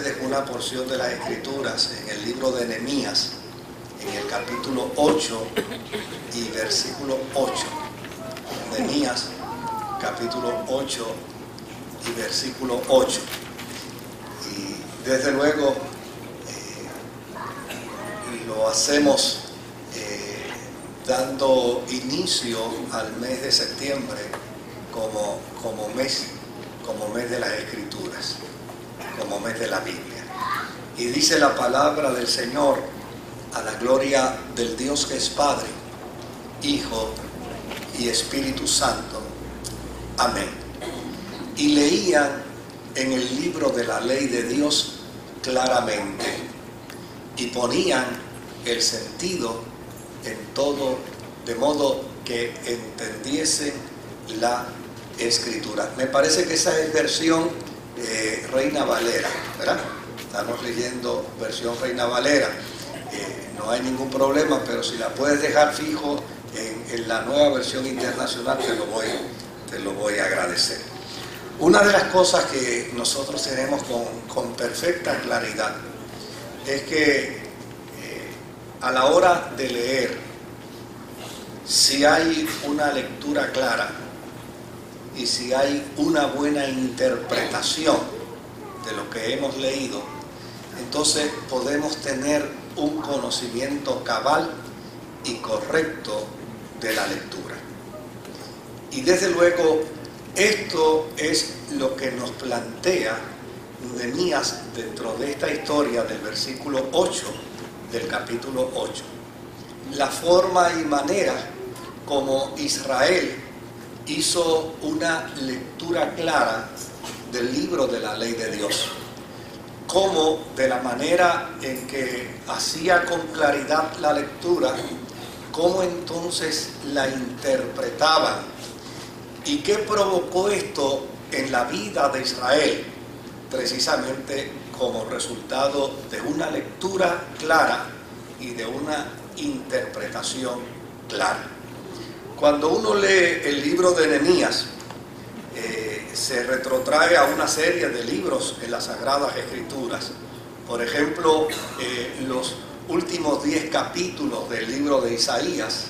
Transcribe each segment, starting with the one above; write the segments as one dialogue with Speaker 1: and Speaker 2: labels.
Speaker 1: ustedes una porción de las Escrituras en el libro de Nehemías, en el capítulo 8 y versículo 8. Nehemías, capítulo 8 y versículo 8. Y desde luego lo hacemos dando inicio al mes de septiembre como mes de las Escrituras, como mes de la Biblia. Y dice la palabra del Señor, a la gloria del Dios que es Padre, Hijo y Espíritu Santo. Amén. Y leían en el libro de la ley de Dios claramente y ponían el sentido en todo, de modo que entendiesen la Escritura. Me parece que esa es versión Reina Valera, ¿verdad? Estamos leyendo versión Reina Valera. No hay ningún problema, pero si la puedes dejar fijo en la nueva versión internacional, te lo voy a agradecer. Una de las cosas que nosotros tenemos con perfecta claridad es que a la hora de leer, si hay una lectura clara y si hay una buena interpretación de lo que hemos leído, entonces podemos tener un conocimiento cabal y correcto de la lectura. Y desde luego, esto es lo que nos plantea Nehemías dentro de esta historia del versículo 8 del capítulo 8. La forma y manera como Israel hizo una lectura clara del libro de la ley de Dios. Cómo de la manera en que hacía con claridad la lectura, cómo entonces la interpretaban y qué provocó esto en la vida de Israel, precisamente como resultado de una lectura clara y de una interpretación clara. Cuando uno lee el libro de Nehemías, se retrotrae a una serie de libros en las Sagradas Escrituras. Por ejemplo, los últimos 10 capítulos del libro de Isaías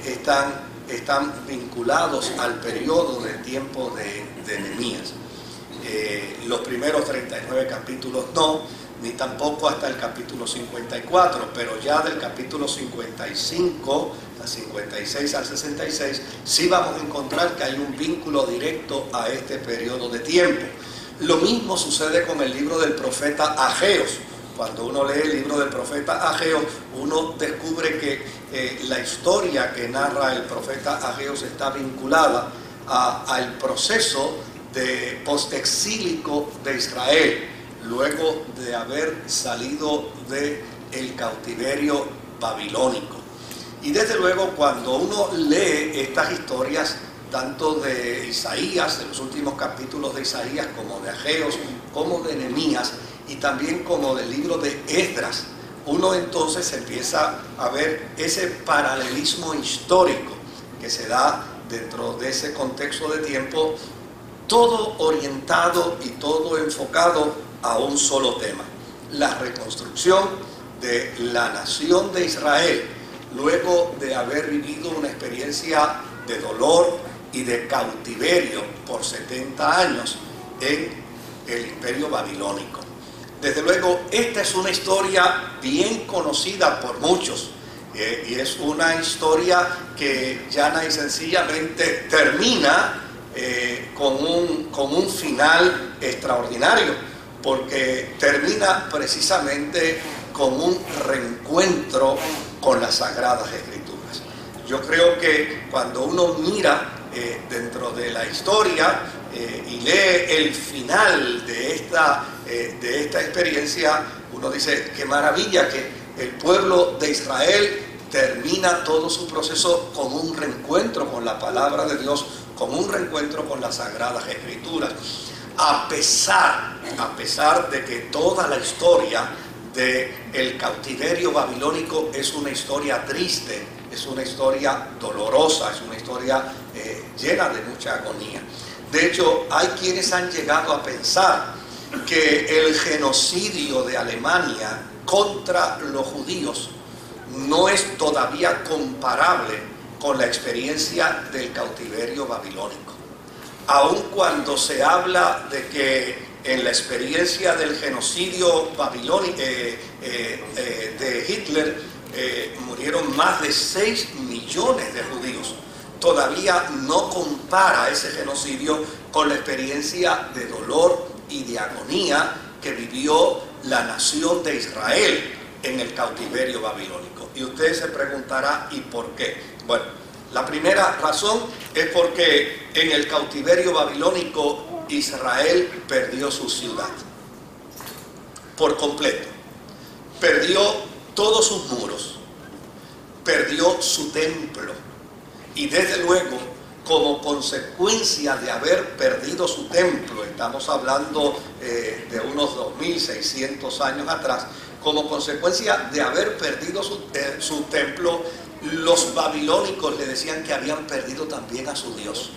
Speaker 1: están vinculados al periodo del tiempo de Nehemías. Los primeros 39 capítulos no, ni tampoco hasta el capítulo 54, pero ya del capítulo 55 al 56 al 66 sí vamos a encontrar que hay un vínculo directo a este periodo de tiempo. Lo mismo sucede con el libro del profeta Ageos. Cuando uno lee el libro del profeta Ageos, uno descubre que la historia que narra el profeta Ageos está vinculada al proceso de postexílico de Israel, luego de haber salido del cautiverio babilónico. Y desde luego, cuando uno lee estas historias, tanto de Isaías, de los últimos capítulos de Isaías, como de Ageos, como de Nehemías, y también como del libro de Esdras, uno entonces empieza a ver ese paralelismo histórico que se da dentro de ese contexto de tiempo, todo orientado y todo enfocado a un solo tema: la reconstrucción de la nación de Israel, luego de haber vivido una experiencia de dolor y de cautiverio por 70 años en el imperio babilónico. Desde luego, esta es una historia bien conocida por muchos, y es una historia que llana y sencillamente termina con un final extraordinario, porque termina precisamente con un reencuentro con las Sagradas Escrituras. Yo creo que cuando uno mira dentro de la historia y lee el final de esta experiencia, uno dice: qué maravilla que el pueblo de Israel termina todo su proceso con un reencuentro con la palabra de Dios, con un reencuentro con las Sagradas Escrituras, a pesar de que toda la historia del cautiverio babilónico es una historia triste, es una historia dolorosa, es una historia llena de mucha agonía. De hecho, hay quienes han llegado a pensar que el genocidio de Alemania contra los judíos no es todavía comparable con la experiencia del cautiverio babilónico. Aun cuando se habla de que en la experiencia del genocidio babilónico de Hitler murieron más de 6 millones de judíos, todavía no compara ese genocidio con la experiencia de dolor y de agonía que vivió la nación de Israel en el cautiverio babilónico. Y usted se preguntará, ¿y por qué? Bueno, la primera razón es porque en el cautiverio babilónico Israel perdió su ciudad por completo. Perdió todos sus muros, perdió su templo y desde luego, como consecuencia de haber perdido su templo, estamos hablando de unos 2600 años atrás, como consecuencia de haber perdido su templo, los babilónicos le decían que habían perdido también a su Dios.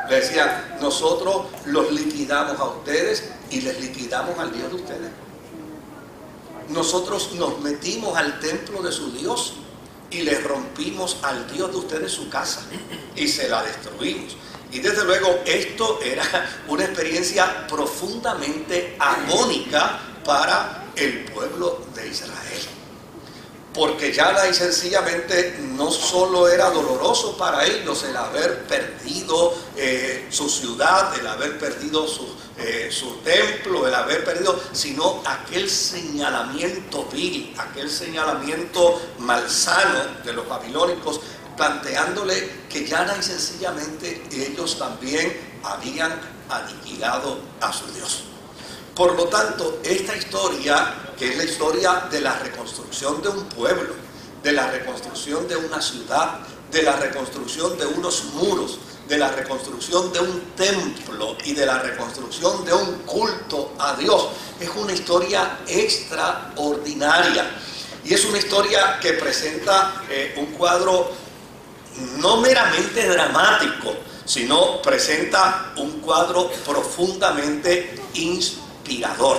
Speaker 1: Le decían, nosotros los liquidamos a ustedes y les liquidamos al Dios de ustedes. Nosotros nos metimos al templo de su Dios y les rompimos al Dios de ustedes su casa y se la destruimos. Y desde luego esto era una experiencia profundamente agónica para el pueblo de Israel. Porque ya y sencillamente no solo era doloroso para ellos el haber perdido su ciudad, el haber perdido su templo, el haber perdido, sino aquel señalamiento vil, aquel señalamiento malsano de los babilónicos, planteándole que ya y sencillamente ellos también habían aniquilado a su Dios. Por lo tanto, esta historia, que es la historia de la reconstrucción de un pueblo, de la reconstrucción de una ciudad, de la reconstrucción de unos muros, de la reconstrucción de un templo y de la reconstrucción de un culto a Dios, es una historia extraordinaria. Y es una historia que presenta un cuadro no meramente dramático, sino presenta un cuadro profundamente inspirador.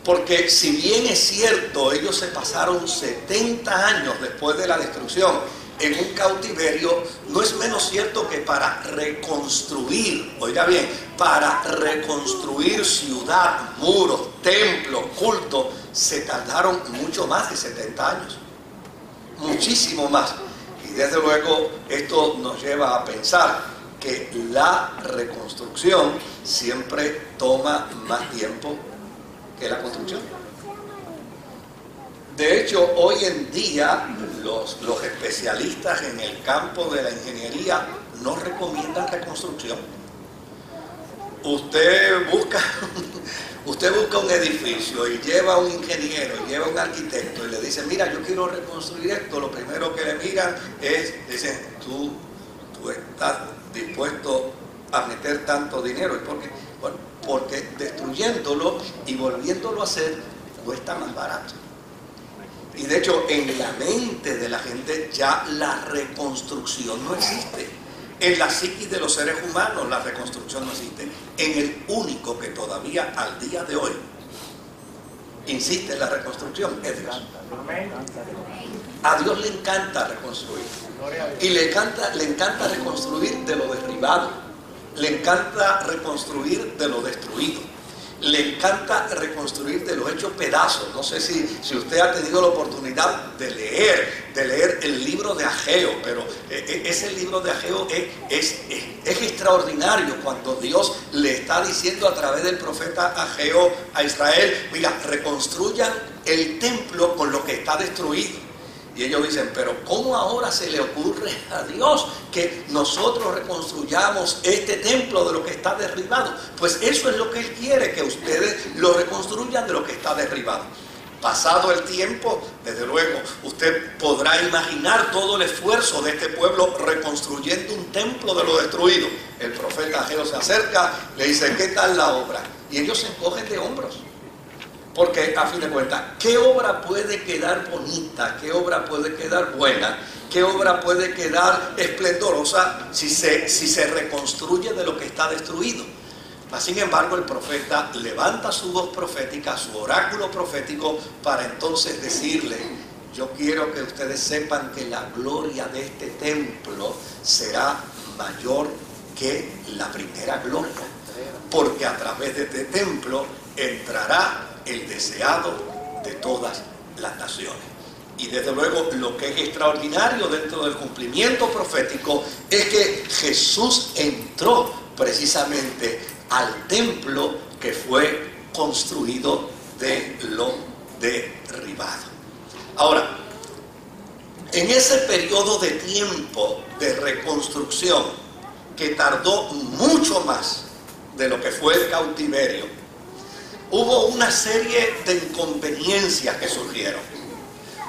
Speaker 1: Porque si bien es cierto, ellos se pasaron 70 años después de la destrucción en un cautiverio, no es menos cierto que para reconstruir, oiga bien, para reconstruir ciudad, muros, templos, culto, se tardaron mucho más de 70 años, muchísimo más. Y desde luego esto nos lleva a pensar que la reconstrucción siempre toma más tiempo que la construcción. De hecho, hoy en día los especialistas en el campo de la ingeniería no recomiendan reconstrucción. Usted busca un edificio y lleva a un ingeniero, lleva a un arquitecto y le dice, mira, yo quiero reconstruir esto. Lo primero que le miran es, dicen, tú estás dispuesto a meter tanto dinero. ¿Y por qué? Bueno, porque destruyéndolo y volviéndolo a hacer cuesta más barato. Y de hecho, en la mente de la gente ya la reconstrucción no existe. En la psiquis de los seres humanos la reconstrucción no existe. En el único que todavía al día de hoy insiste en la reconstrucción es Dios. A Dios le encanta reconstruir. Y le encanta reconstruir de lo derribado. Le encanta reconstruir de lo destruido. Le encanta reconstruir de lo hecho pedazos. No sé si usted ha tenido la oportunidad de leer el libro de Ageo, pero ese libro de Ageo es extraordinario cuando Dios le está diciendo a través del profeta Ageo a Israel, mira, reconstruyan el templo con lo que está destruido. Y ellos dicen, pero ¿cómo ahora se le ocurre a Dios que nosotros reconstruyamos este templo de lo que está derribado? Pues eso es lo que Él quiere, que ustedes lo reconstruyan de lo que está derribado. Pasado el tiempo, desde luego, usted podrá imaginar todo el esfuerzo de este pueblo reconstruyendo un templo de lo destruido. El profeta Ageo se acerca, le dice, ¿qué tal la obra? Y ellos se encogen de hombros. Porque a fin de cuentas, ¿qué obra puede quedar bonita? ¿Qué obra puede quedar buena? ¿Qué obra puede quedar esplendorosa si se reconstruye de lo que está destruido? Mas, sin embargo, el profeta levanta su voz profética, su oráculo profético, para entonces decirle: yo quiero que ustedes sepan que la gloria de este templo será mayor que la primera gloria, porque a través de este templo entrará el deseado de todas las naciones. Y desde luego lo que es extraordinario dentro del cumplimiento profético es que Jesús entró precisamente al templo que fue construido de lo derribado. Ahora, en ese periodo de tiempo de reconstrucción, que tardó mucho más de lo que fue el cautiverio, hubo una serie de inconveniencias que surgieron.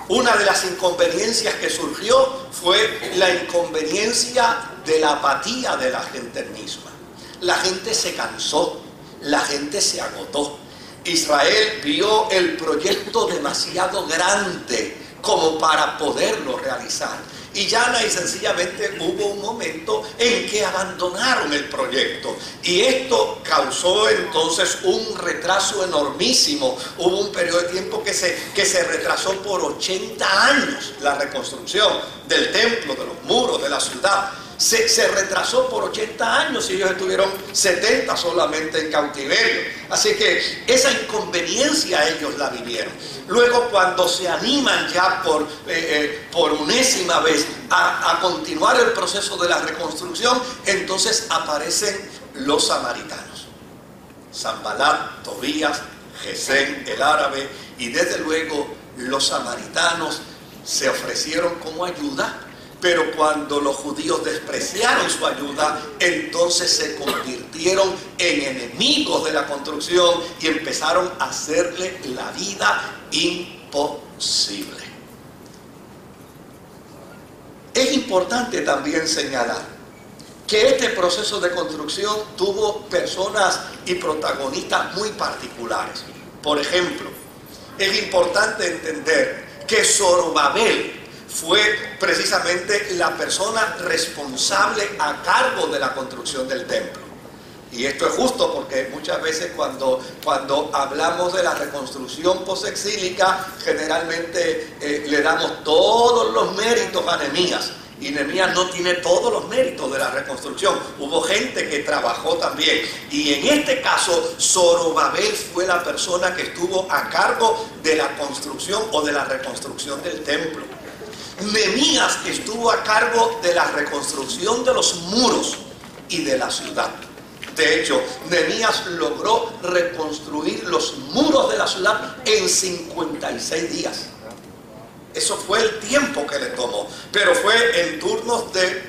Speaker 1: Una de las inconveniencias que surgió fue la inconveniencia de la apatía de la gente misma. La gente se cansó, la gente se agotó. Israel vio el proyecto demasiado grande como para poderlo realizar. Y llana y sencillamente hubo un momento en que abandonaron el proyecto. Y esto causó entonces un retraso enormísimo. Hubo un periodo de tiempo que se retrasó por 80 años la reconstrucción del templo, de los muros, de la ciudad. Se retrasó por 80 años y ellos estuvieron 70 solamente en cautiverio. Así que esa inconveniencia ellos la vivieron. Luego, cuando se animan ya por unésima vez a continuar el proceso de la reconstrucción, entonces aparecen los samaritanos. Sanbalat, Tobías, Gesem, el árabe, y desde luego los samaritanos se ofrecieron como ayuda. Pero cuando los judíos despreciaron su ayuda, entonces se convirtieron en enemigos de la construcción y empezaron a hacerle la vida imposible. Es importante también señalar que este proceso de construcción tuvo personas y protagonistas muy particulares. Por ejemplo, es importante entender que Zorobabel fue precisamente la persona responsable a cargo de la construcción del templo. Y esto es justo porque muchas veces cuando hablamos de la reconstrucción posexílica, generalmente le damos todos los méritos a Nehemías. Y Nehemías no tiene todos los méritos de la reconstrucción. Hubo gente que trabajó también. Y en este caso, Zorobabel fue la persona que estuvo a cargo de la construcción o de la reconstrucción del templo. Nehemías estuvo a cargo de la reconstrucción de los muros y de la ciudad. De hecho, Nehemías logró reconstruir los muros de la ciudad en 56 días. Eso fue el tiempo que le tomó, pero fue en turnos de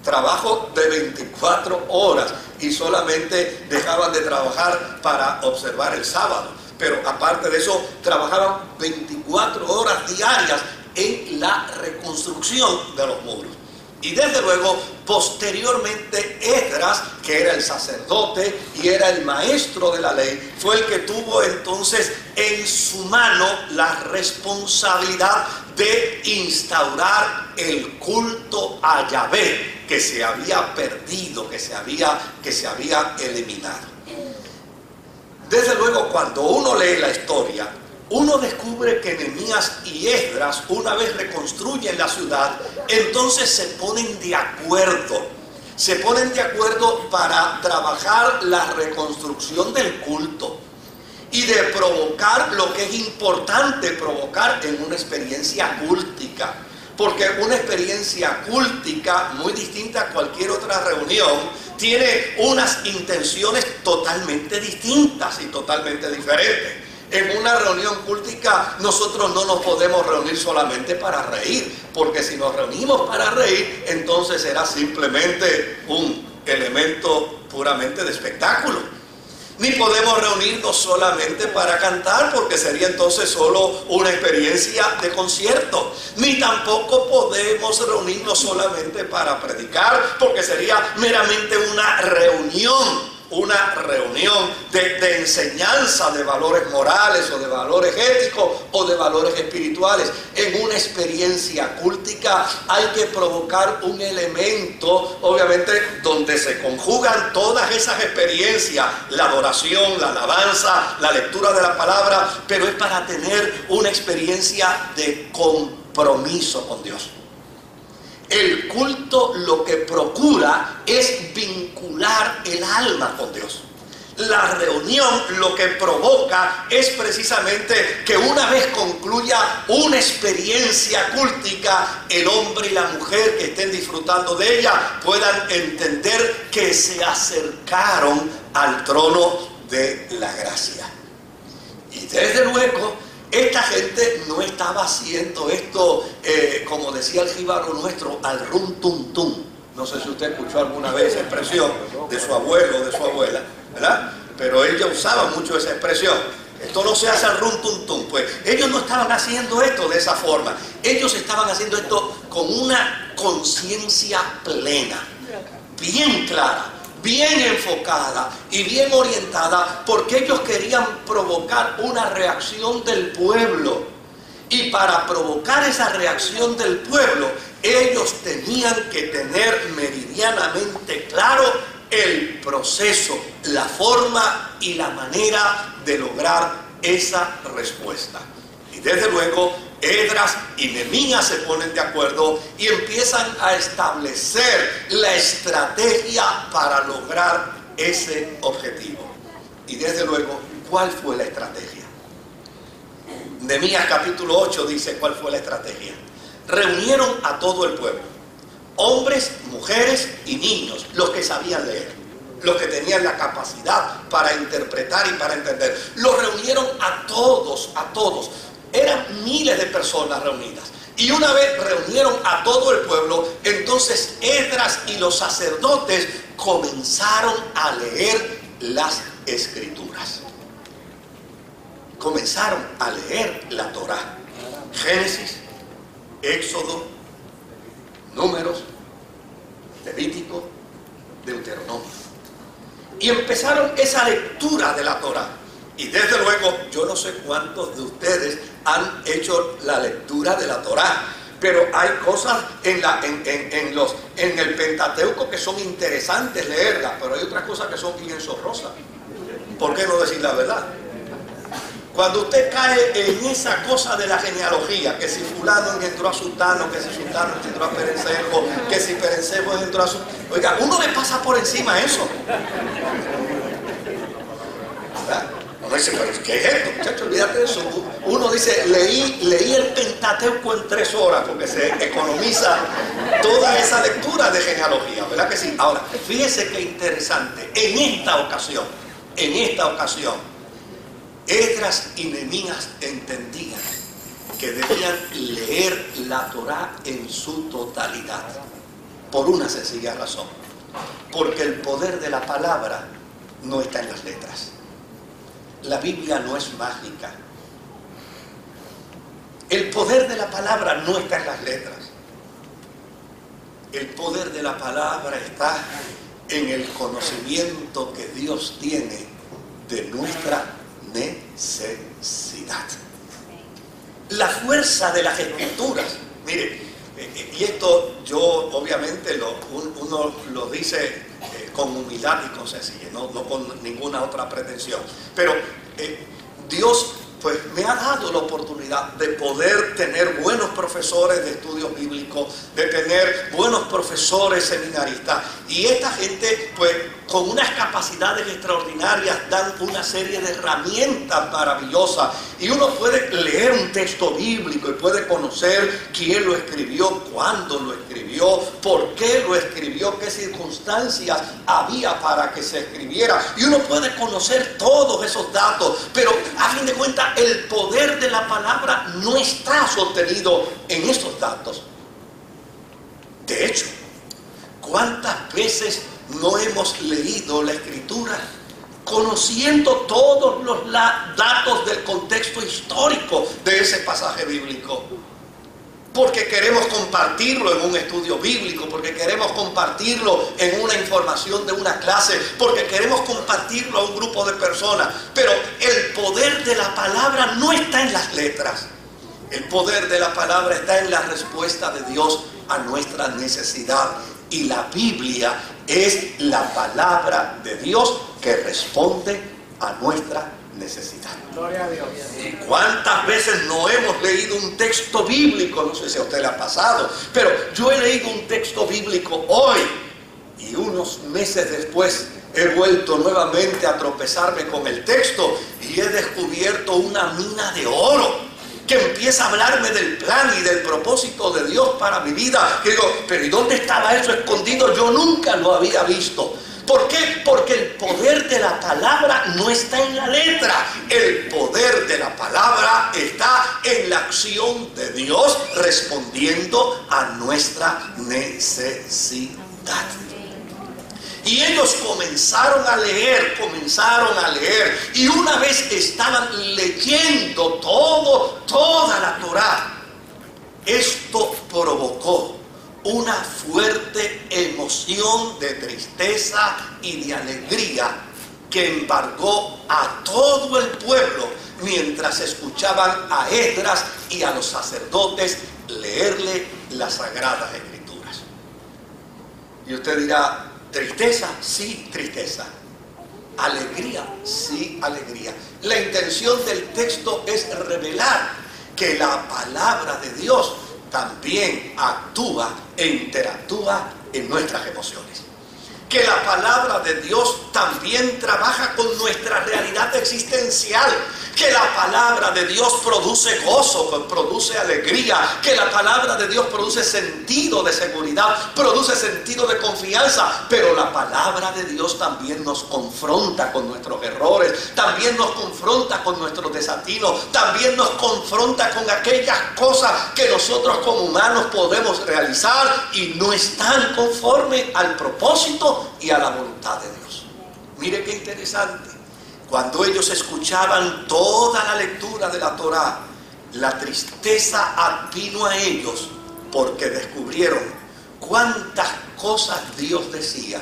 Speaker 1: trabajo de 24 horas y solamente dejaban de trabajar para observar el sábado. Pero aparte de eso, trabajaban 24 horas diarias en la reconstrucción de los muros. Y desde luego, posteriormente, Esdras, que era el sacerdote y era el maestro de la ley, fue el que tuvo entonces en su mano la responsabilidad de instaurar el culto a Yahvé, que se había perdido, que se había eliminado. Desde luego, cuando uno lee la historia, uno descubre que Nehemías y Esdras, una vez reconstruyen la ciudad, entonces se ponen de acuerdo. Se ponen de acuerdo para trabajar la reconstrucción del culto y de provocar lo que es importante provocar en una experiencia cúltica. Porque una experiencia cúltica, muy distinta a cualquier otra reunión, tiene unas intenciones totalmente distintas y totalmente diferentes. En una reunión cúltica nosotros no nos podemos reunir solamente para reír, porque si nos reunimos para reír, entonces será simplemente un elemento puramente de espectáculo. Ni podemos reunirnos solamente para cantar, porque sería entonces solo una experiencia de concierto. Ni tampoco podemos reunirnos solamente para predicar, porque sería meramente una reunión una reunión de enseñanza de valores morales o de valores éticos o de valores espirituales. En una experiencia cultica hay que provocar un elemento, obviamente, donde se conjugan todas esas experiencias, la adoración, la alabanza, la lectura de la palabra, pero es para tener una experiencia de compromiso con Dios. El culto lo que procura es vincular el alma con Dios. La reunión lo que provoca es precisamente que una vez concluya una experiencia cultica, el hombre y la mujer que estén disfrutando de ella puedan entender que se acercaron al trono de la gracia. Y desde luego, esta gente no estaba haciendo esto, como decía el jíbaro nuestro, al rum tum tum. No sé si usted escuchó alguna vez esa expresión de su abuelo o de su abuela, ¿verdad? Pero ella usaba mucho esa expresión. Esto no se hace al rum tum tum. Pues ellos no estaban haciendo esto de esa forma. Ellos estaban haciendo esto con una conciencia plena, bien clara, bien enfocada y bien orientada, porque ellos querían provocar una reacción del pueblo. Y para provocar esa reacción del pueblo, ellos tenían que tener meridianamente claro el proceso, la forma y la manera de lograr esa respuesta. Y desde luego, Esdras y Nehemías se ponen de acuerdo y empiezan a establecer la estrategia para lograr ese objetivo. Y desde luego, ¿cuál fue la estrategia? Nehemías capítulo 8 dice cuál fue la estrategia. Reunieron a todo el pueblo, hombres, mujeres y niños, los que sabían leer, los que tenían la capacidad para interpretar y para entender. Los reunieron a todos, a todos. Eran miles de personas reunidas. Y una vez reunieron a todo el pueblo, entonces Esdras y los sacerdotes comenzaron a leer las escrituras. Comenzaron a leer la Torá. Génesis, Éxodo, Números, Levítico, Deuteronomio. Y empezaron esa lectura de la Torá. Y desde luego, yo no sé cuántos de ustedes han hecho la lectura de la Torá, pero hay cosas en el Pentateuco que son interesantes leerlas, pero hay otras cosas que son bien zorrosas. ¿Por qué no decir la verdad? Cuando usted cae en esa cosa de la genealogía, que si fulano engendró a sultano, que si sultano engendró a Perencejo, que si Perencejo engendró a sultano, oiga, uno le pasa por encima eso. ¿Verdad? Uno dice, pero ¿qué es esto, muchachos? Olvídate de eso. Uno dice, leí el Pentateuco en 3 horas, porque se economiza toda esa lectura de genealogía, ¿verdad que sí? Ahora, fíjese qué interesante, en esta ocasión, Esdras y Nehemías entendían que debían leer la Torá en su totalidad, por una sencilla razón, porque el poder de la palabra no está en las letras. La Biblia no es mágica. El poder de la palabra no está en las letras. El poder de la palabra está en el conocimiento que Dios tiene de nuestra necesidad. La fuerza de las escrituras. Mire, y esto yo obviamente uno lo dice con humildad y con sencillez, no con ninguna otra pretensión. Pero Dios pues me ha dado la oportunidad de poder tener buenos profesores de estudios bíblicos, de tener buenos profesores seminaristas. Y esta gente, pues, con unas capacidades extraordinarias, dan una serie de herramientas maravillosas. Y uno puede leer un texto bíblico y puede conocer quién lo escribió, cuándo lo escribió, por qué lo escribió, qué circunstancias había para que se escribiera. Y uno puede conocer todos esos datos, pero a fin de cuentas, el poder de la palabra no está sostenido en esos datos. De hecho, ¿cuántas veces no hemos leído la Escritura conociendo todos los datos del contexto histórico de ese pasaje bíblico? porque queremos compartirlo en un estudio bíblico, porque queremos compartirlo en una información de una clase, porque queremos compartirlo a un grupo de personas. Pero el poder de la palabra no está en las letras. El poder de la palabra está en la respuesta de Dios a nuestra necesidad. Y la Biblia es la palabra de Dios que responde a nuestra necesidad.
Speaker 2: Gloria a Dios.
Speaker 1: ¿Y cuántas veces no hemos leído un texto bíblico? No sé si a usted le ha pasado, pero yo he leído un texto bíblico hoy y unos meses después he vuelto nuevamente a tropezarme con el texto y he descubierto una mina de oro que empieza a hablarme del plan y del propósito de Dios para mi vida. Que digo, pero ¿y dónde estaba eso escondido? Yo nunca lo había visto. ¿Por qué? Porque el poder de la palabra no está en la letra. El poder de la palabra está en la acción de Dios respondiendo a nuestra necesidad. Y ellos comenzaron a leer. Y una vez estaban leyendo toda la Torá, esto provocó una fuerte emoción de tristeza y de alegría que embargó a todo el pueblo mientras escuchaban a Esdras y a los sacerdotes leerle las Sagradas Escrituras. Y usted dirá, ¿tristeza? Sí, tristeza. ¿Alegría? Sí, alegría. La intención del texto es revelar que la palabra de Dios también actúa e interactúa en nuestras emociones. Que la palabra de Dios también trabaja con nuestra realidad existencial. Que la palabra de Dios produce gozo, produce alegría. Que la palabra de Dios produce sentido de seguridad, produce sentido de confianza. Pero la palabra de Dios también nos confronta con nuestros errores, también nos confronta con nuestros desatinos, también nos confronta con aquellas cosas que nosotros como humanos podemos realizar y no están conformes al propósito y a la voluntad de Dios. Mire qué interesante. Cuando ellos escuchaban toda la lectura de la Torá, la tristeza vino a ellos porque descubrieron cuántas cosas Dios decía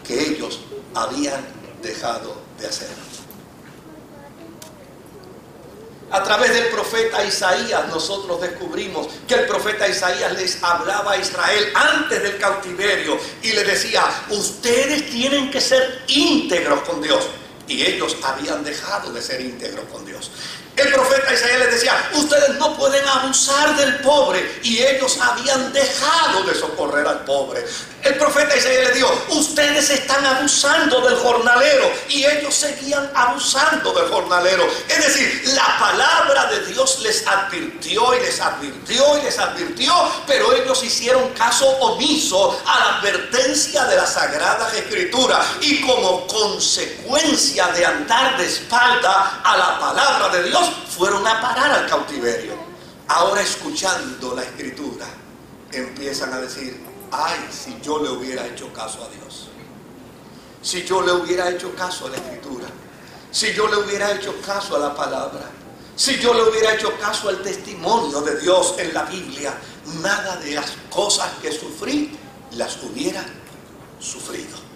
Speaker 1: que ellos habían dejado de hacer. A través del profeta Isaías nosotros descubrimos que el profeta Isaías les hablaba a Israel antes del cautiverio y les decía, ustedes tienen que ser íntegros con Dios. Y ellos habían dejado de ser íntegros con Dios. El profeta Isaías les decía, ustedes no pueden abusar del pobre. Y ellos habían dejado de socorrer al pobre. El profeta Isaías les dijo, ustedes están abusando del jornalero. Y ellos seguían abusando del jornalero. Es decir, la palabra de Dios les advirtió y les advirtió y les advirtió. Pero ellos hicieron caso omiso a la advertencia de las Sagradas Escrituras. Y como consecuencia de andar de espalda a la palabra de Dios, fueron a parar al cautiverio. Ahora, escuchando la Escritura, empiezan a decir, ay, si yo le hubiera hecho caso a Dios, si yo le hubiera hecho caso a la Escritura, si yo le hubiera hecho caso a la palabra, si yo le hubiera hecho caso al testimonio de Dios en la Biblia, nada de las cosas que sufrí las hubiera sufrido.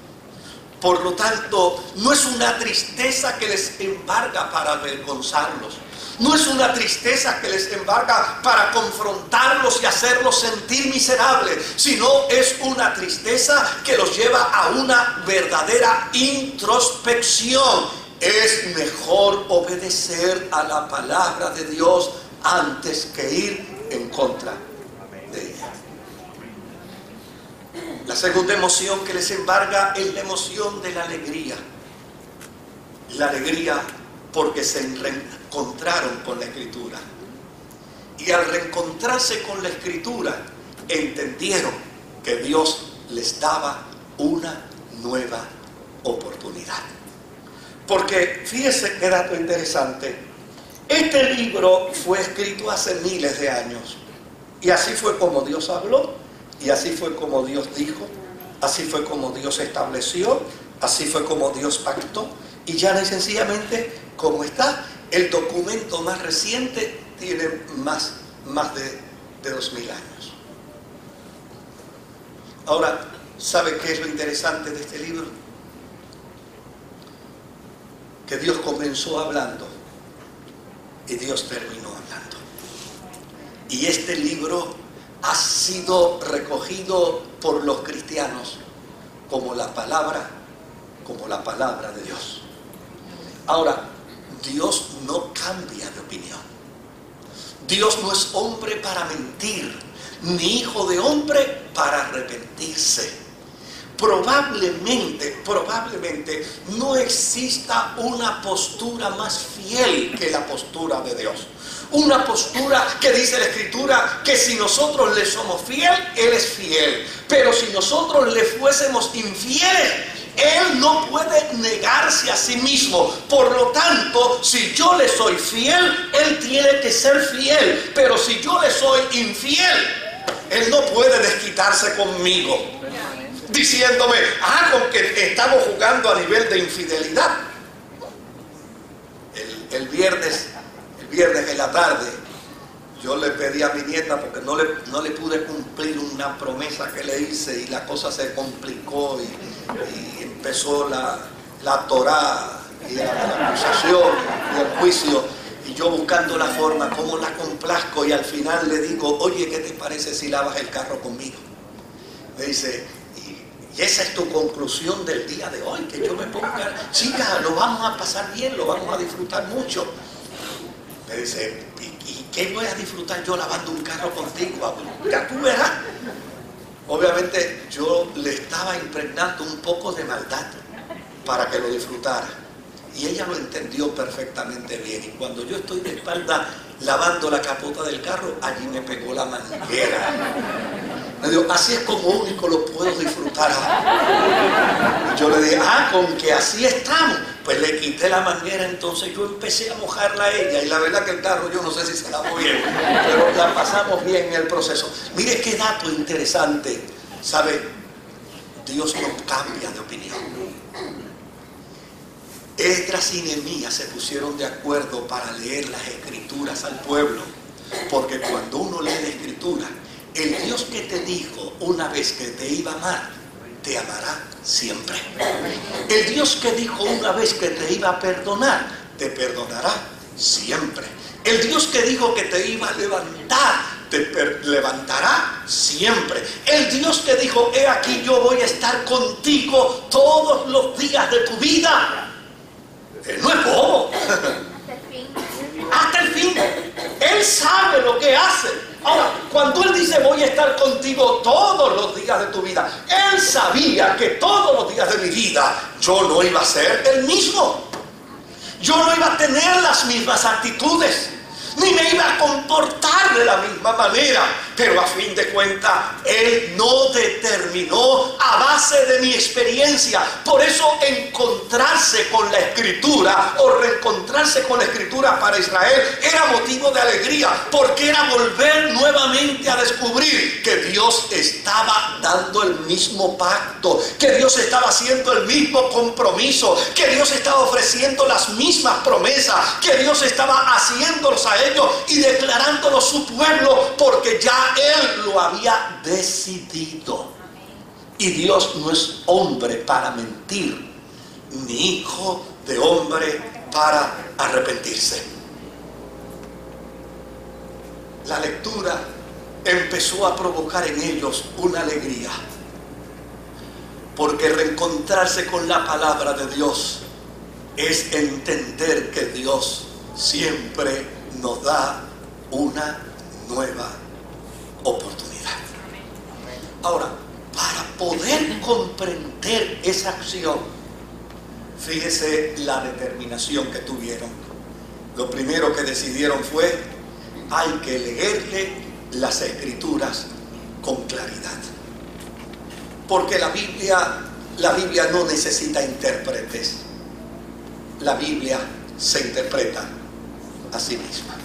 Speaker 1: Por lo tanto, no es una tristeza que les embarga para avergonzarlos. No es una tristeza que les embarga para confrontarlos y hacerlos sentir miserables, sino es una tristeza que los lleva a una verdadera introspección. Es mejor obedecer a la palabra de Dios antes que ir en contra de ella. La segunda emoción que les embarga es la emoción de la alegría. La alegría porque se reencontraron con la Escritura. Y al reencontrarse con la Escritura, entendieron que Dios les daba una nueva oportunidad. Porque fíjese qué dato interesante. Este libro fue escrito hace miles de años. Y así fue como Dios habló. Y así fue como Dios dijo, así fue como Dios estableció, así fue como Dios pactó. Y ya no sencillamente como está, el documento más reciente tiene más de de 2000 años. Ahora, ¿sabe qué es lo interesante de este libro? Que Dios comenzó hablando y Dios terminó hablando. Y este libro ha sido recogido por los cristianos como la palabra de Dios. Ahora, Dios no cambia de opinión. Dios no es hombre para mentir, ni hijo de hombre para arrepentirse. Probablemente no exista una postura más fiel que la postura de Dios. Una postura que dice la Escritura que si nosotros le somos fiel, Él es fiel. Pero si nosotros le fuésemos infieles, Él no puede negarse a sí mismo. Por lo tanto, si yo le soy fiel, Él tiene que ser fiel. Pero si yo le soy infiel, Él no puede desquitarse conmigo, diciéndome, con que estamos jugando a nivel de infidelidad. El viernes en la tarde, yo le pedí a mi nieta, porque no le pude cumplir una promesa que le hice, y la cosa se complicó y empezó la Torá y la acusación y el juicio, y yo buscando la forma, cómo la complazco, y al final le digo, oye, ¿qué te parece si lavas el carro conmigo? Me dice, y esa es tu conclusión del día de hoy, que yo me ponga, chica, lo vamos a pasar bien, lo vamos a disfrutar mucho. Me dice, ¿y qué voy a disfrutar yo lavando un carro contigo? Ya tú verás. Obviamente yo le estaba impregnando un poco de maldad para que lo disfrutara. Y ella lo entendió perfectamente bien. Y cuando yo estoy de espalda lavando la capota del carro, allí me pegó la manguera. Me dijo, así es como único lo puedo disfrutar. Y yo le dije, con que así estamos. Pues le quité la manguera, entonces yo empecé a mojarla a ella. Y la verdad que el carro, yo no sé si se lavó bien, pero la pasamos bien en el proceso. Mire qué dato interesante. ¿Sabe? Dios no cambia de opinión. Esdras y Nehemías se pusieron de acuerdo para leer las Escrituras al pueblo. Porque cuando uno lee la Escritura, el Dios que te dijo una vez que te iba a amar, te amará siempre. El Dios que dijo una vez que te iba a perdonar, te perdonará siempre. El Dios que dijo que te iba a levantar, te levantará siempre. El Dios que dijo, he aquí yo voy a estar contigo todos los días de tu vida. Él no es bobo. Hasta el fin. Él sabe lo que hace. Ahora, cuando Él dice voy a estar contigo todos los días de tu vida, Él sabía que todos los días de mi vida yo no iba a ser el mismo. Yo no iba a tener las mismas actitudes, ni me iba a comportar de la misma manera. Pero a fin de cuentas, Él no determinó a base de mi experiencia. Por eso encontrarse con la Escritura o reencontrarse con la Escritura para Israel era motivo de alegría, porque era volver nuevamente a descubrir que Dios estaba dando el mismo pacto, que Dios estaba haciendo el mismo compromiso, que Dios estaba ofreciendo las mismas promesas, que Dios estaba haciéndolos a ellos y declarándolos su pueblo, porque ya Él lo había decidido. Y Dios no es hombre para mentir, ni hijo de hombre para arrepentirse. La lectura empezó a provocar en ellos una alegría, porque reencontrarse con la palabra de Dios es entender que Dios siempre nos da una nueva oportunidad. Ahora, para poder comprender esa acción, fíjese la determinación que tuvieron. Lo primero que decidieron fue, hay que leerle las Escrituras con claridad. Porque la Biblia no necesita intérpretes. La Biblia se interpreta a sí misma.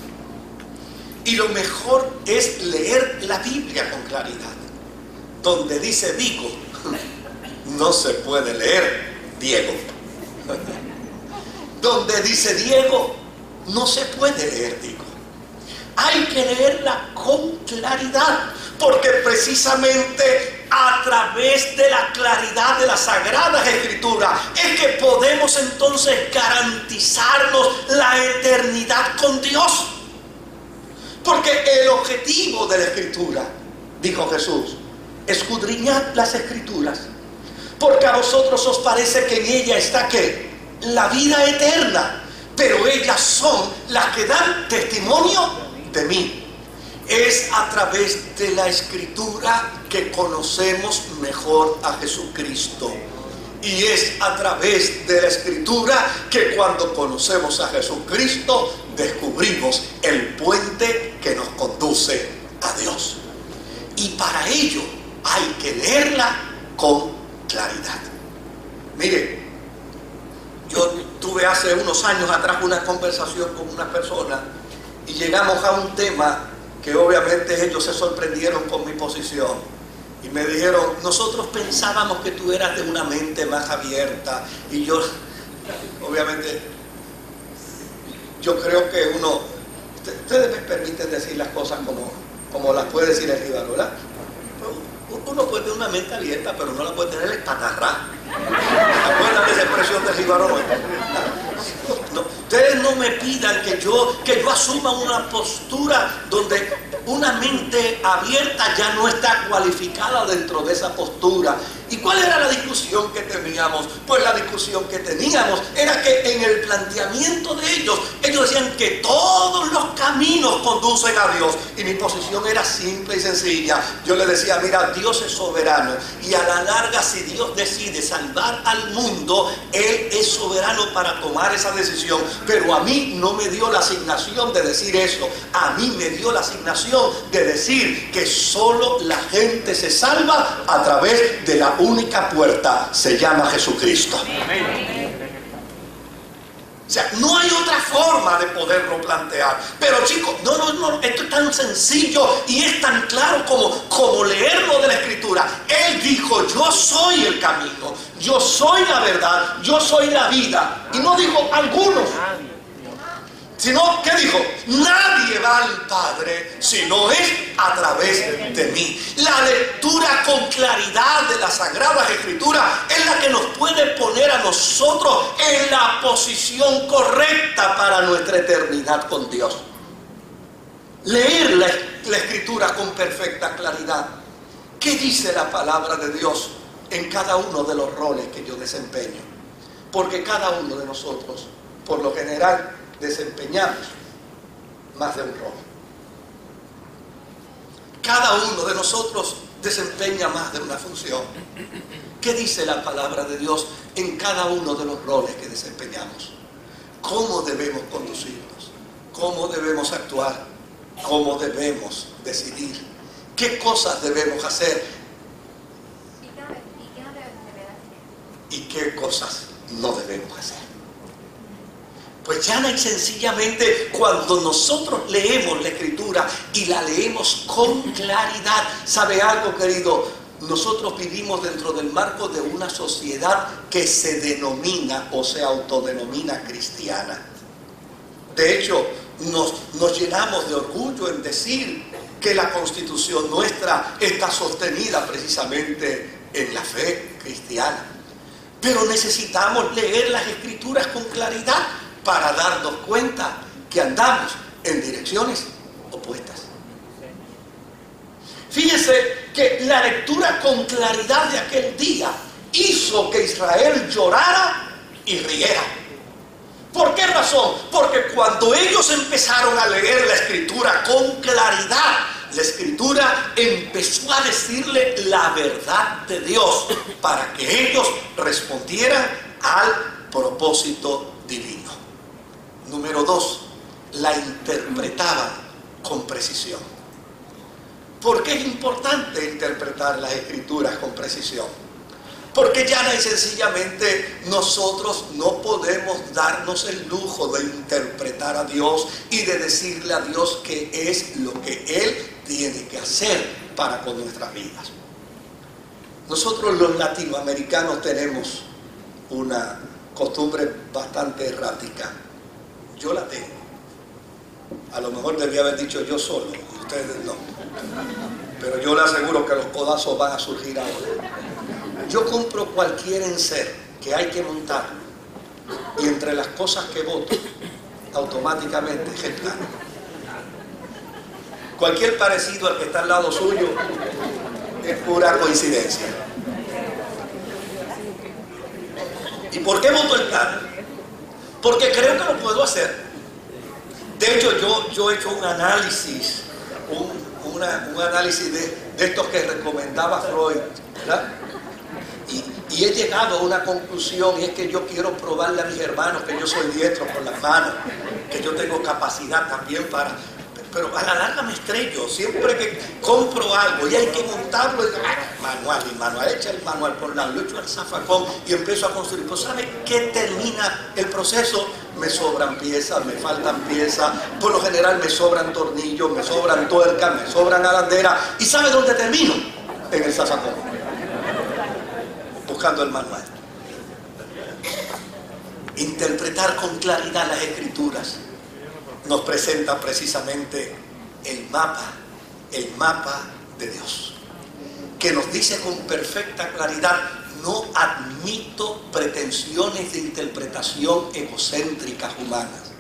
Speaker 1: Y lo mejor es leer la Biblia con claridad. Donde dice Diego, no se puede leer Diego. Donde dice Diego, no se puede leer Diego. hay que leerla con claridad, porque precisamente a través de la claridad de las Sagradas Escrituras es que podemos entonces garantizarnos la eternidad con Dios. Porque el objetivo de la Escritura, dijo Jesús, escudriñad las Escrituras, porque a vosotros os parece que en ella está ¿qué? La vida eterna, pero ellas son las que dan testimonio de mí. Es a través de la Escritura que conocemos mejor a Jesucristo. Y es a través de la Escritura que cuando conocemos a Jesucristo descubrimos el puente que nos conduce a Dios. Y para ello hay que leerla con claridad. Mire, yo tuve hace unos años atrás una conversación con una persona y llegamos a un tema que obviamente ellos se sorprendieron con mi posición y me dijeron: nosotros pensábamos que tú eras de una mente más abierta. Y yo, obviamente, yo creo que ustedes me permiten decir las cosas como las puede decir el jíbaro, ¿verdad? Uno puede tener una mente abierta, pero no la puede tener espatarrada. ¿Se acuerdan de esa expresión del jíbaro? No, ustedes no me pidan que yo asuma una postura donde una mente abierta ya no está cualificada dentro de esa postura. ¿Y cuál era la discusión que teníamos? Pues la discusión que teníamos era que en el planteamiento de ellos decían que todos los caminos conducen a Dios. Y mi posición era simple y sencilla. Yo le decía: mira, Dios es soberano, y a la larga, si Dios decide salvar al mundo, Él es soberano para tomar esa decisión. Pero a mí no me dio la asignación de decir eso. A mí me dio la asignación de decir que solo la gente se salva a través de la única puerta, se llama Jesucristo. O sea, no hay otra forma de poderlo plantear. Pero chicos, no, esto es tan sencillo y es tan claro como leerlo de la Escritura. Él dijo: yo soy el camino, yo soy la verdad, yo soy la vida. Y no dijo algunos, sino que dijo: nadie va al Padre si no es a través de mí. La lectura con claridad de las Sagradas Escrituras es la que nos puede poner a nosotros en la posición correcta para nuestra eternidad con Dios. Leer la Escritura con perfecta claridad. ¿Qué dice la palabra de Dios en cada uno de los roles que yo desempeño? Porque cada uno de nosotros, por lo general, desempeñamos más de un rol. Cada uno de nosotros desempeña más de una función. ¿Qué dice la palabra de Dios en cada uno de los roles que desempeñamos? ¿Cómo debemos conducirnos? ¿Cómo debemos actuar? ¿Cómo debemos decidir? ¿Qué cosas debemos hacer? ¿Y qué cosas no debemos hacer? Pues llana y sencillamente, cuando nosotros leemos la Escritura y la leemos con claridad, ¿sabe algo, querido? Nosotros vivimos dentro del marco de una sociedad que se denomina o se autodenomina cristiana. De hecho, nos llenamos de orgullo en decir que la Constitución nuestra está sostenida precisamente en la fe cristiana. Pero necesitamos leer las Escrituras con claridad para darnos cuenta que andamos en direcciones opuestas. Fíjese que la lectura con claridad de aquel día hizo que Israel llorara y riera. ¿Por qué razón? Porque cuando ellos empezaron a leer la Escritura con claridad, la Escritura empezó a decirle la verdad de Dios para que ellos respondieran al propósito divino. Número 2, la interpretaban con precisión. ¿Por qué es importante interpretar las Escrituras con precisión? Porque llana y sencillamente nosotros no podemos darnos el lujo de interpretar a Dios y de decirle a Dios qué es lo que Él tiene que hacer para con nuestras vidas. Nosotros los latinoamericanos tenemos una costumbre bastante errática. Yo la tengo. A lo mejor debía haber dicho yo solo, y ustedes no. Pero yo le aseguro que los codazos van a surgir ahora. Yo compro cualquier enser que hay que montarlo, y entre las cosas que voto, automáticamente es el plano. Cualquier parecido al que está al lado suyo es pura coincidencia. ¿Y por qué voto el plano? Porque creo que lo puedo hacer. De hecho, yo he hecho un análisis, un análisis de estos que recomendaba Freud, ¿verdad? Y he llegado a una conclusión, y es que yo quiero probarle a mis hermanos que yo soy diestro con las manos, que yo tengo capacidad también para... Pero a la larga me estrello. Siempre que compro algo y hay que montarlo, digo, manual, echa el manual por lado, lo echo al zafacón y empiezo a construir. Pues ¿sabe qué termina el proceso? Me sobran piezas, me faltan piezas, por lo general me sobran tornillos, me sobran tuercas, me sobran alanderas. ¿Y sabe dónde termino? En el zafacón, buscando el manual. Interpretar con claridad las escrituras nos presenta precisamente el mapa de Dios, que nos dice con perfecta claridad: no admito pretensiones de interpretación egocéntricas humanas.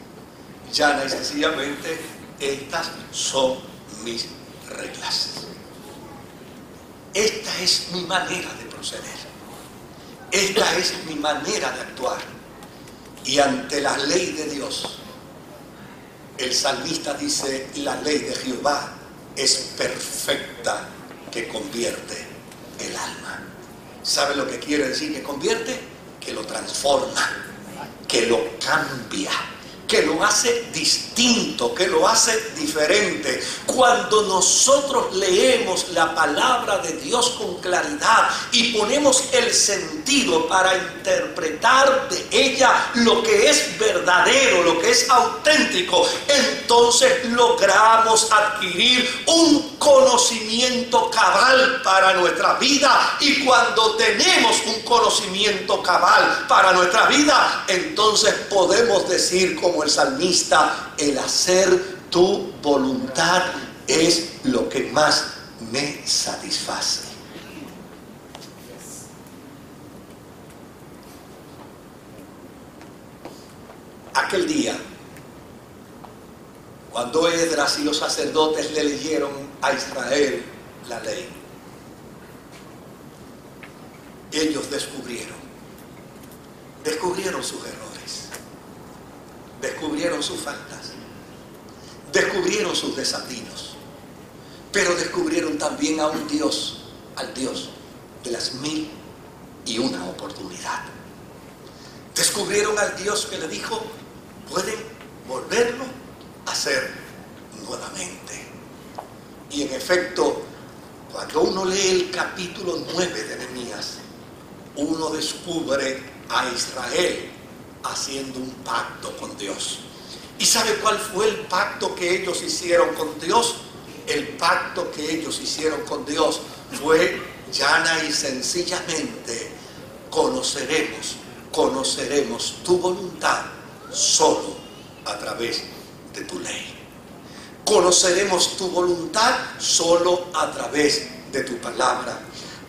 Speaker 1: Llana y sencillamente, estas son mis reglas. Esta es mi manera de proceder. Esta es mi manera de actuar. Y ante la ley de Dios, el salmista dice: la ley de Jehová es perfecta, que convierte el alma. ¿Sabe lo que quiere decir que convierte? Que lo transforma, que lo cambia, que lo hace distinto, que lo hace diferente. Cuando nosotros leemos la palabra de Dios con claridad y ponemos el sentido para interpretar de ella lo que es verdadero, lo que es auténtico, entonces logramos adquirir un conocimiento cabal para nuestra vida. Y cuando tenemos un conocimiento cabal para nuestra vida, entonces podemos decir como el salmista: el hacer tu voluntad es lo que más me satisface. Aquel día, cuando Esdras y los sacerdotes le leyeron a Israel la ley, ellos descubrieron sus errores, descubrieron sus faltas, descubrieron sus desatinos, pero descubrieron también a un Dios, al Dios de las 1001 oportunidades. Descubrieron al Dios que le dijo: pueden volverlo a hacer nuevamente. Y en efecto, cuando uno lee el capítulo 9 de Nehemías, uno descubre a Israel haciendo un pacto con Dios. ¿Y sabe cuál fue el pacto que ellos hicieron con Dios? El pacto que ellos hicieron con Dios fue llana y sencillamente: conoceremos tu voluntad solo a través de tu ley. Conoceremos tu voluntad solo a través de tu palabra.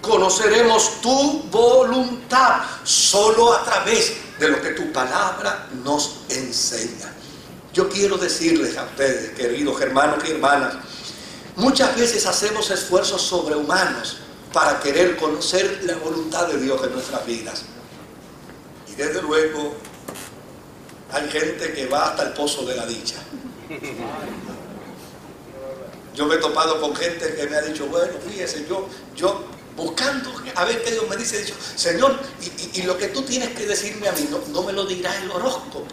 Speaker 1: Conoceremos tu voluntad solo a través de lo que tu palabra nos enseña. Yo quiero decirles a ustedes, queridos hermanos y hermanas, muchas veces hacemos esfuerzos sobrehumanos para querer conocer la voluntad de Dios en nuestras vidas. Y desde luego hay gente que va hasta el pozo de la dicha. Yo me he topado con gente que me ha dicho: bueno, fíjese, yo buscando a ver qué Dios me dice, he dicho: Señor, y lo que tú tienes que decirme a mí, no me lo dirá el horóscopo.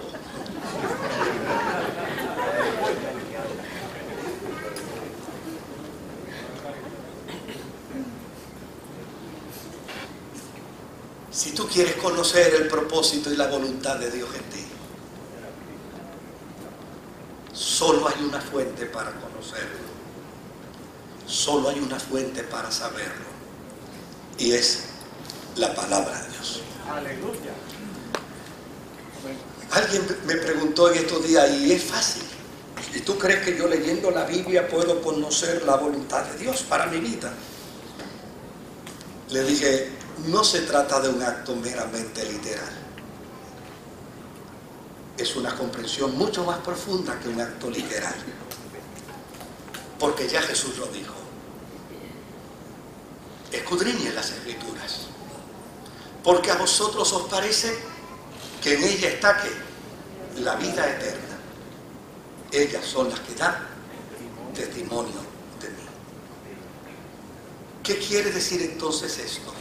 Speaker 1: Si tú quieres conocer el propósito y la voluntad de Dios en ti, solo hay una fuente para conocerlo, solo hay una fuente para saberlo, y es la palabra de Dios.
Speaker 2: Aleluya.
Speaker 1: Alguien me preguntó en estos días, y es fácil. ¿Y tú crees que yo leyendo la Biblia puedo conocer la voluntad de Dios para mi vida? Le dije, no se trata de un acto meramente literal. Es una comprensión mucho más profunda que un acto literal. Porque ya Jesús lo dijo. Escudriñen las Escrituras. Porque a vosotros os parece que en ella está ¿qué? La vida eterna. Ellas son las que dan testimonio de mí. ¿Qué quiere decir entonces esto?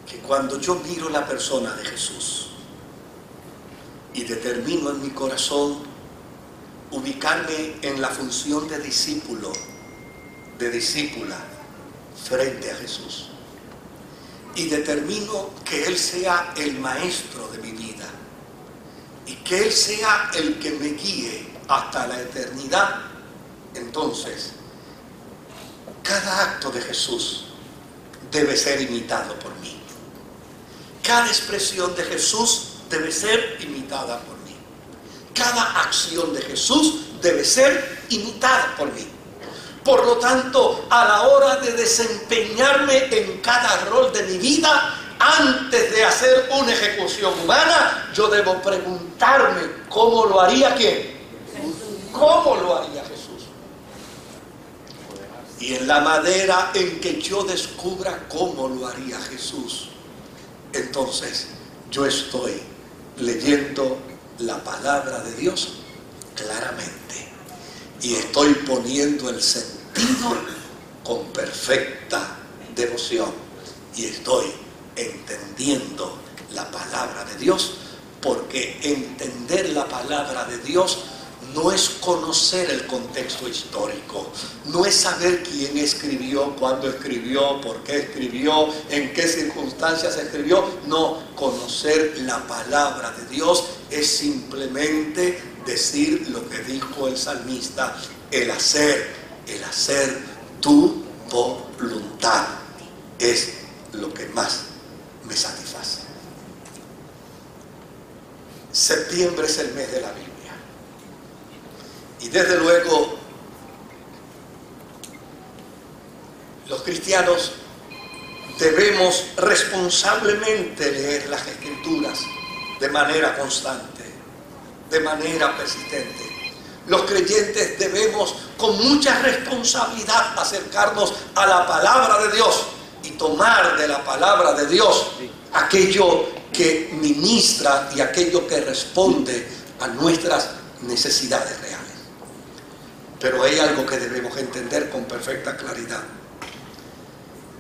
Speaker 1: Que cuando yo miro la persona de Jesús y determino en mi corazón ubicarme en la función de discípulo, de discípula frente a Jesús, y determino que Él sea el maestro de mi vida y que Él sea el que me guíe hasta la eternidad, entonces cada acto de Jesús debe ser imitado por mí. Cada expresión de Jesús debe ser imitada por mí. Cada acción de Jesús debe ser imitada por mí. Por lo tanto, a la hora de desempeñarme en cada rol de mi vida, antes de hacer una ejecución humana, yo debo preguntarme cómo lo haría ¿quién? ¿Cómo lo haría Jesús? Y en la manera en que yo descubra cómo lo haría Jesús, entonces yo estoy leyendo la palabra de Dios claramente y estoy poniendo el sentido con perfecta devoción y estoy entendiendo la palabra de Dios, porque entender la palabra de Dios no es conocer el contexto histórico, no es saber quién escribió, cuándo escribió, por qué escribió, en qué circunstancias escribió. No, conocer la palabra de Dios es simplemente decir lo que dijo el salmista, el hacer tu voluntad es lo que más me satisface. Septiembre es el mes de la Biblia. Y desde luego, los cristianos debemos responsablemente leer las Escrituras de manera constante, de manera persistente. Los creyentes debemos con mucha responsabilidad acercarnos a la palabra de Dios y tomar de la palabra de Dios aquello que ministra y aquello que responde a nuestras necesidades reales. Pero hay algo que debemos entender con perfecta claridad.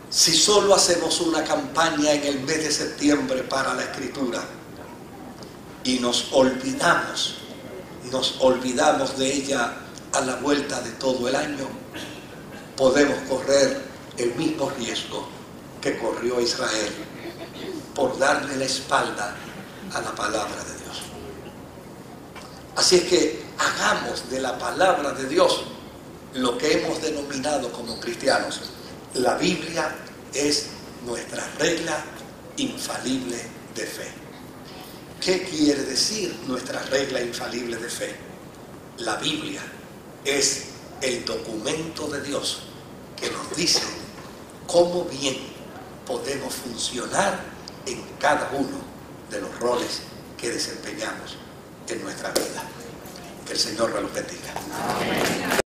Speaker 1: Si solo hacemos una campaña en el mes de septiembre para la Escritura y nos olvidamos de ella a la vuelta de todo el año, podemos correr el mismo riesgo que corrió Israel por darle la espalda a la palabra de Dios. Así es que hagamos de la palabra de Dios lo que hemos denominado como cristianos. La Biblia es nuestra regla infalible de fe. ¿Qué quiere decir nuestra regla infalible de fe? La Biblia es el documento de Dios que nos dice cómo bien podemos funcionar en cada uno de los roles que desempeñamos en nuestra vida. Que el Señor nos los bendiga. Amén.